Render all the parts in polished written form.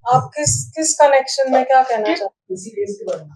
आप किस कनेक्शन में क्या कहना चाहते हैं इसी केस के बारे में?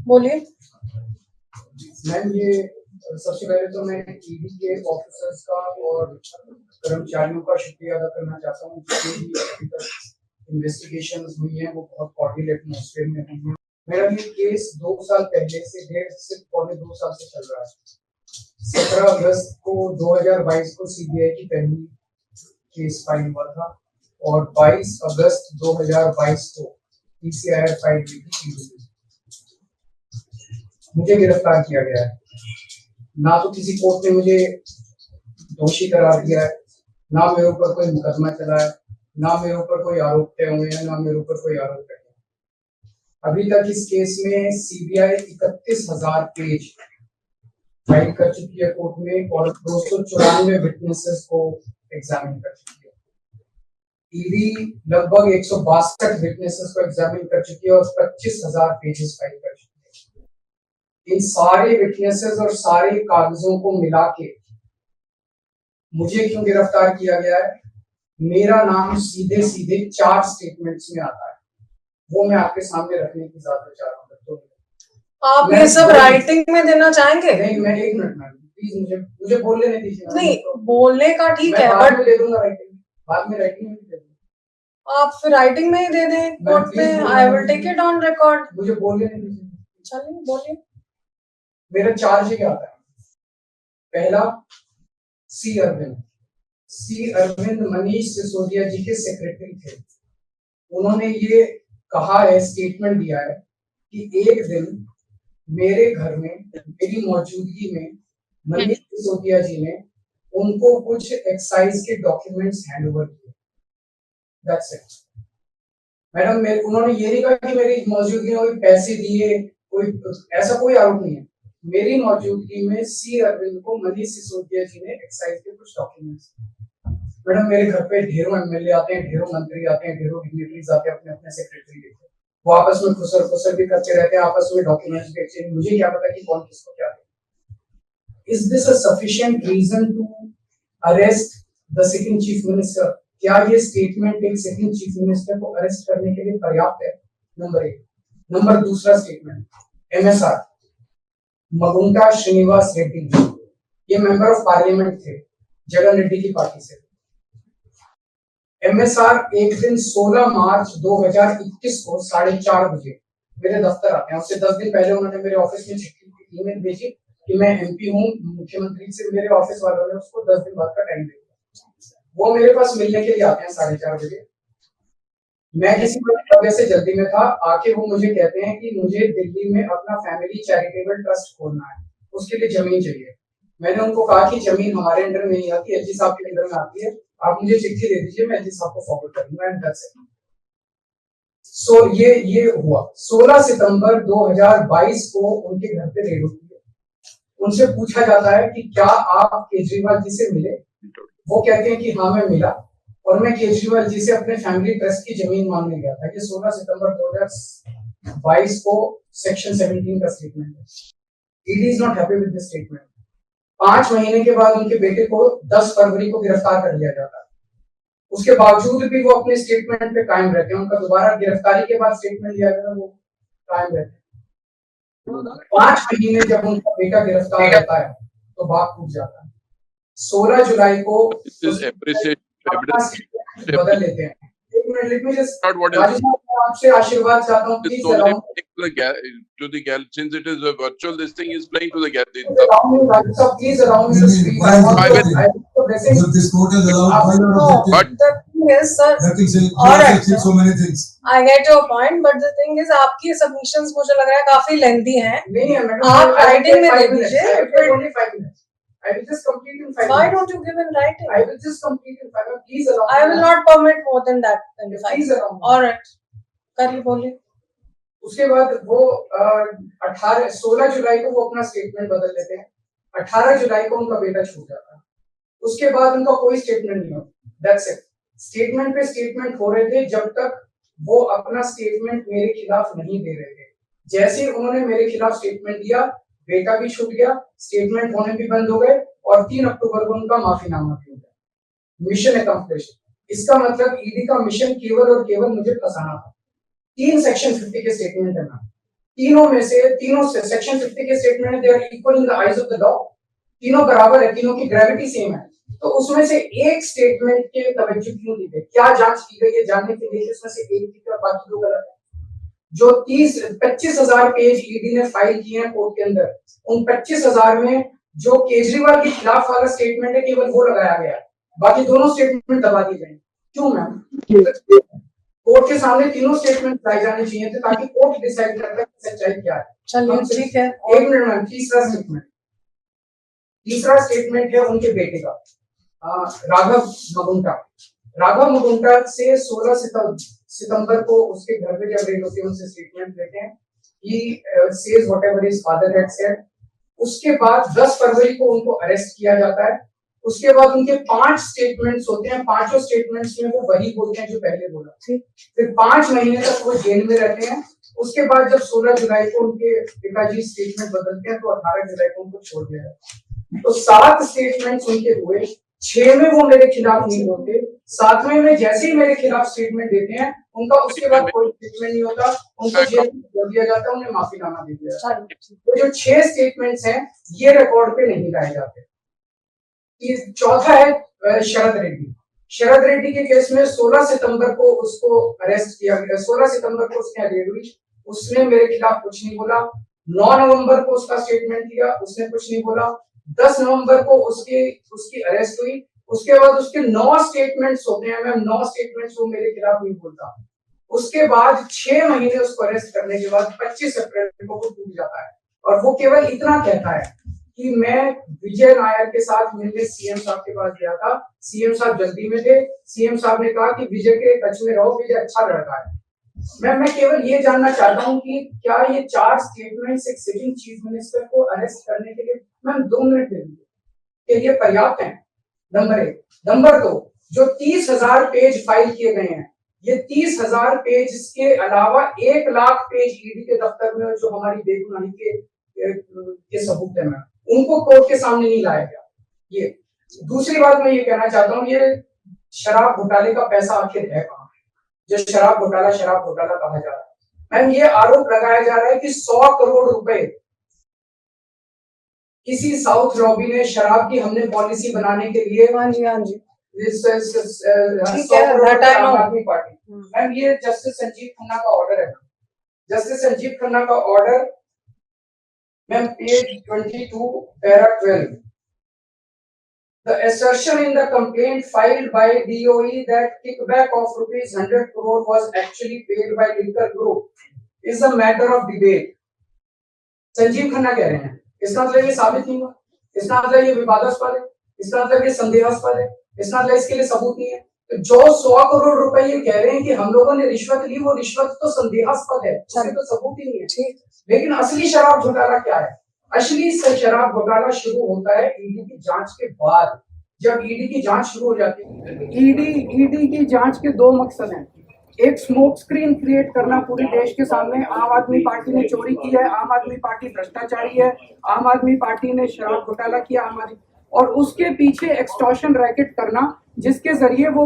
बोलिए। मैम, ये सबसे पहले तो मैं ईडी के ऑफिसर्स का और कर्मचारियों का शुक्रिया अदा करना चाहता हूँ, जितनी भी अभी तक इन्वेस्टिगेशंस हुई हैं वो बहुत कॉर्डियल एटमॉस्फेयर में हुई हैं। मेरा ये केस 2 साल पहले से 1.5 साल से चल रहा है। 17 अगस्त को 2022 को सीबीआई की पहली केस फाइल हुआ था और 22 अगस्त 2022 को पीसीआर फाइल हुई थी। मुझे गिरफ्तार किया गया है। ना तो किसी कोर्ट ने मुझे दोषी करार दिया है, ना मेरे ऊपर कोई मुकदमा चला है, ना मेरे ऊपर कोई आरोप तय हुए हैं, ना मेरे ऊपर कोई आरोप तय है। अभी तक इस केस में सीबीआई 31,000 पेज फाइल कर चुकी है कोर्ट में और 294 विटनेसेस को एग्जामिन कर चुकी है। ईडी लगभग 162 विटनेसेस को एग्जामिन कर चुकी है और 25,000 पेजेस फाइल कर चुकी है। इन सारे विटनेसेस और सारे कागजों को मिला के मुझे क्यों गिरफ्तार किया गया है? मेरा नाम सीधे सीधे 4 स्टेटमेंट्स में आता है, वो मैं आपके सामने रखने की इजाजत चाह रहा हूँ। आप ये सब राइटिंग में देना चाहेंगे? नहीं, मैं 1 मिनट मैम, प्लीज मुझे बोल लेने दीजिए। नहीं, बोलने का ठीक है, बाद में दे दूंगा राइटिंग, बाद में राइटिंग में दे दूंगा। आप फिर राइटिंग में ही दे दें कोर्ट में। I will take it on record. मुझे बोल लेने दीजिए। चलिए बोलिए। मेरा चार्ज क्या आता है? पहला, सी अरविंद मनीष सिसोदिया जी के सेक्रेटरी थे। उन्होंने ये कहा है, स्टेटमेंट दिया है कि एक दिन मेरे घर में मेरी मौजूदगी में मनीष सिसोदिया जी ने उनको कुछ एक्साइज के डॉक्यूमेंट्स हैंड ओवर किए। That's it madam. उन्होंने ये नहीं कहा कि मेरी मौजूदगी में पैसे दिए, कोई ऐसा कोई आरोप नहीं है। मेरी मौजूदगी में सी अरविंद को मनीष सिसोदिया जी ने एक्साइज के कुछ डॉक्यूमेंट्स। मैडम, मेरे घर पे ढेरों एमएलए आते हैं, ढेरों मंत्री आते हैं, ढेरों डिग्निटरीज आते हैं अपने अपने सेक्रेटरी लेके। वो आपस में खुसर भी करते रहते हैं, आपस में डॉक्यूमेंट्स भी एक्सचेंज। मुझे क्या पता कि कौन किसको क्या दे। Is this a sufficient reason to arrest the sitting chief minister? क्या ये स्टेटमेंट एक सिटिंग चीफ मिनिस्टर को अरेस्ट करने के लिए पर्याप्त है? नंबर 1। नंबर दूसरा स्टेटमेंट, एमएसआर मगुंटा श्रीनिवास रेड्डी, ये मेंबर ऑफ पार्लियामेंट थे जगन रेड्डी की पार्टी से। एमएसआर एक दिन 16 मार्च 2021 को 4:30 बजे मेरे दफ्तर आते हैं। उससे 10 दिन पहले उन्होंने मेरे ऑफिस में ईमेल भेजी कि मैं एमपी हूँ, मुख्यमंत्री से मेरे ऑफिस वालों ने उसको 10 दिन बाद का टाइम दिया। वो मेरे पास मिलने के लिए आते हैं 4:30 बजे। मैं किसी वजह से जल्दी में था, आके वो मुझे कहते हैं कि मुझे दिल्ली में अपना फैमिली चैरिटेबल ट्रस्ट खोलना है, उसके लिए जमीन चाहिए। मैंने उनको कहा कि जमीन हमारे अंडर में नहीं आती, एलजी साहब के अंडर में आती है, आप मुझे चिट्ठी दे दीजिए, मैं एलजी साहब को फॉरवर्ड कर दूंगा। And that's it. सो ये हुआ। 16 सितंबर 2022 को उनके घर पे रेड होती है। उनसे पूछा जाता है कि क्या आप केजरीवाल जी से मिले? वो कहते हैं कि हाँ मैं मिला और मैं केजरीवाल जी से अपने फैमिली ट्रस्ट की जमीन मांगने गया था। ये 16 सितंबर 2022 को सेक्शन 17 का स्टेटमेंट है। ED is not happy with this statement. 5 महीने के बाद उनके बेटे को 10 फरवरी को गिरफ्तार कर लिया जाता है। उसके बावजूद भी वो अपने स्टेटमेंट पे कायम रहते हैं। उनका दोबारा गिरफ्तारी के बाद स्टेटमेंट लिया गया, वो कायम रहते हैं। 5 महीने जब उनका बेटा गिरफ्तार होता है तो बात टूट जाता है। 16 जुलाई को बदल लेते हैं। एक मिनट, लेट मी जस्ट आपसे आशीर्वाद चाहता हूं, please allow to the gallery, since it is a virtual, this thing is playing to the gallery. Please allow me to speak. This court is allowed. But the thing is, sir, alright, so many things. I get your point, but the thing is, आपकी submissions मुझे लग रहा है काफी lengthy हैं। नहीं है madam, आप writing में दे दीजिए। Only 5 minutes. I will just complete in 5 minutes. Why don't you give in writing? I will just complete in 5 minutes. Please allow me. I will not permit more than that. Please allow me. Alright, करिए बोलिए। उसके बाद वो 16 जुलाई को वो अपना statement बदल लेते हैं। 18 जुलाई को उनका बेटा छूट जाता है। उसके बाद उनका कोई स्टेटमेंट नहीं होता। That's it. स्टेटमेंट पे स्टेटमेंट हो रहे थे जब तक वो अपना स्टेटमेंट मेरे खिलाफ नहीं दे रहे थे। जैसे उन्होंने मेरे खिलाफ स्टेटमेंट दिया, बेटा भी छूट गया, स्टेटमेंट होने भी बंद हो गए और 3 अक्टूबर को उनका माफीनामा भी हो गया। Mission accomplished. इसका मतलब ईडी का मिशन केवल और केवल मुझे फंसाना था। 3 सेक्शन 50 के स्टेटमेंट है मैम, तीनों से सेक्शन 50 के स्टेटमेंट है, they are equal in the eyes of the law, तीनों बराबर है, तीनों की ग्रेविटी सेम है। तो उसमें से एक स्टेटमेंट के तवज्जो क्यों दी गई, क्या जांच की गई है जानने के लिए उसमें से एक की तरफ बाकी दो गलत है। जो 25,000 पेज ईडी ने फाइल किए हैं कोर्ट के अंदर, उन 25,000 में जो केजरीवाल के खिलाफ वाला स्टेटमेंट है केवल वो लगाया गया, बाकी दोनों स्टेटमेंट दबा दिए गए। क्यों मैम? कोर्ट के सामने तीनों स्टेटमेंट लाए जाने चाहिए थे ताकि कोर्ट डिसाइड कर सके सच्चाई क्या है। चलिए ठीक है। एक मिनट मैम, तीसरा स्टेटमेंट है उनके बेटे का, राघव मुगुंटा से 16 सितंबर को उसके घर पे जब रेड होती है उनसे स्टेटमेंट लेते हैं, he says whatever his father had said। उसके बाद 10 फरवरी को उनको अरेस्ट किया जाता है। उसके बाद उनके 5 स्टेटमेंट्स होते हैं, पांचों स्टेटमेंट्स में वो वही बोलते हैं जो पहले बोला। फिर 5 महीने तक वो जेल में रहते हैं। उसके बाद जब 16 जुलाई को उनके पिताजी स्टेटमेंट बदलते हैं तो 18 जुलाई को उनको छोड़ दिया जाता है। तो 7 स्टेटमेंट्स उनके हुए, 6 में वो मेरे खिलाफ नहीं बोलते, 7वें में जैसे ही मेरे खिलाफ स्टेटमेंट देते हैं उनका उसके बाद कोई स्टेटमेंट नहीं होता, उनको जेल में छोड़ दिया जाता है, उन्हें माफीनामा दे दिया जाता है। तो जो 6 स्टेटमेंट्स हैं ये रिकॉर्ड पे नहीं लाए जाते। चौथा है शरद रेड्डी के केस में 16 सितंबर को उसको अरेस्ट किया गया, 16 सितंबर को उसने अरेस्ट हुई, उसने मेरे खिलाफ कुछ नहीं बोला। 9 नवंबर को उसका स्टेटमेंट दिया, उसने कुछ नहीं बोला। 10 नवंबर को उसकी अरेस्ट हुई। उसके बाद उसके 9 स्टेटमेंट्स होते हैं मैम, 9 स्टेटमेंट्स वो मेरे खिलाफ नहीं बोलता। उसके बाद 6 महीने उसको अरेस्ट करने के बाद 25 अप्रैल को वो टूट जाता है और वो केवल इतना कहता है कि मैं विजय नायर के साथ मिलने सीएम साहब के पास गया था, सीएम साहब जल्दी में थे, सीएम साहब ने कहा कि विजय के टच में रहो, विजय अच्छा लड़का है। मैं केवल ये जानना चाहता हूँ कि क्या ये 4 स्टेटमेंट्स एक सिटिंग चीफ मिनिस्टर को अरेस्ट करने के लिए मैम 2 मिनट दे दीजिए, क्या ये पर्याप्त है? नंबर 1। नंबर 2, जो 30,000 पेज फाइल किए गए हैं, ये 30,000 पेज के अलावा 1 लाख पेज ईडी के दफ्तर में जो हमारी बेगुनाही के सबूत है मैम, उनको कोर्ट के सामने नहीं लाया गया। ये दूसरी बात मैं ये कहना चाहता हूँ, ये शराब घोटाले का पैसा आखिर है कहाँ, जो शराब घोटाला कहा जा रहा है। मैम ये आरोप लगाया जा रहा है कि 100 करोड़ रुपए किसी साउथ लॉबी ने शराब की हमने पॉलिसी बनाने के लिए, हाँ जी आम आदमी पार्टी, मैम ये जस्टिस संजीव खन्ना का ऑर्डर है। जस्टिस संजीव खन्ना का order ma'am page 22 para 12, the assertion in the complaint filed by DOE that kickback of rupees 100 crore was actually paid by liquor group is a matter of debate। Sanjeev Khanna कह रहे हैं, इसका मतलब ये साबित नहीं हुआ, इसका मतलब ये विवादास्पद है, इसका मतलब ये संदेहास्पद है, इसका मतलब इसके लिए सबूत नहीं है। तो जो 100 करोड़ रुपए ये कह रहे हैं कि हम लोगों ने रिश्वत ली, वो रिश्वत तो संदेहास्पद है, उसके तो सबूत ही नहीं है। लेकिन असली शराब घोटाला क्या है? असली शराब घोटाला शुरू होता है ईडी की जांच के बाद। जब ईडी की जांच शुरू हो जाती है, ईडी की जांच के 2 मकसद हैं। एक स्मोक स्क्रीन क्रिएट करना पूरे देश के सामने, आम आदमी पार्टी ने चोरी की है, आम आदमी पार्टी भ्रष्टाचारी है, आम आदमी पार्टी ने शराब घोटाला किया, और उसके पीछे एक्सटॉर्शन रैकेट करना जिसके जरिए वो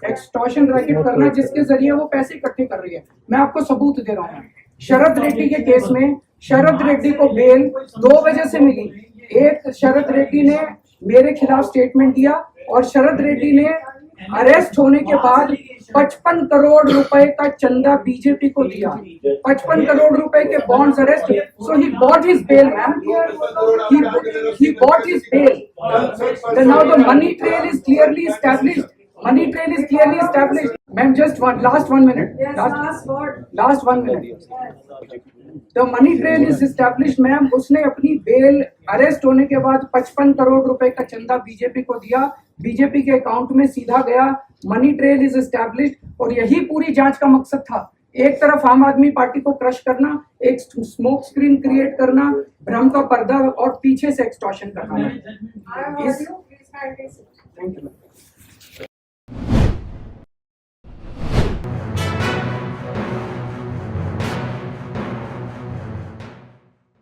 एक्सटॉर्शन रैकेट करना जिसके जरिए वो पैसे इकट्ठे कर रही है। मैं आपको सबूत दे रहा हूँ। शरद रेड्डी के केस में शरद रेड्डी को बेल 2 वजह से मिली। एक, शरद रेड्डी ने मेरे खिलाफ स्टेटमेंट दिया और शरद रेड्डी ने अरेस्ट होने के बाद 55 करोड़ रुपए का चंदा बीजेपी को दिया, 55 करोड़ रुपए के bonds arrest. So he bought his bail ma'am, he bought his bail। Now the money trail is clearly established। Ma'am, just last 1 minute। Last 1 minute। The money trail is established, ma'am. उसने अपनी bell arrest होने के बाद 55 करोड़ रुपए का चंदा BJP को दिया, बीजेपी के अकाउंट में सीधा गया। मनी ट्रेल इज एस्टैब्लिश्ड और यही पूरी जांच का मकसद था। एक तरफ आम आदमी पार्टी को क्रश करना, एक स्मोक स्क्रीन क्रिएट करना, भ्रम का पर्दा और पीछे से एक्सटॉर्शन करना। Thank you.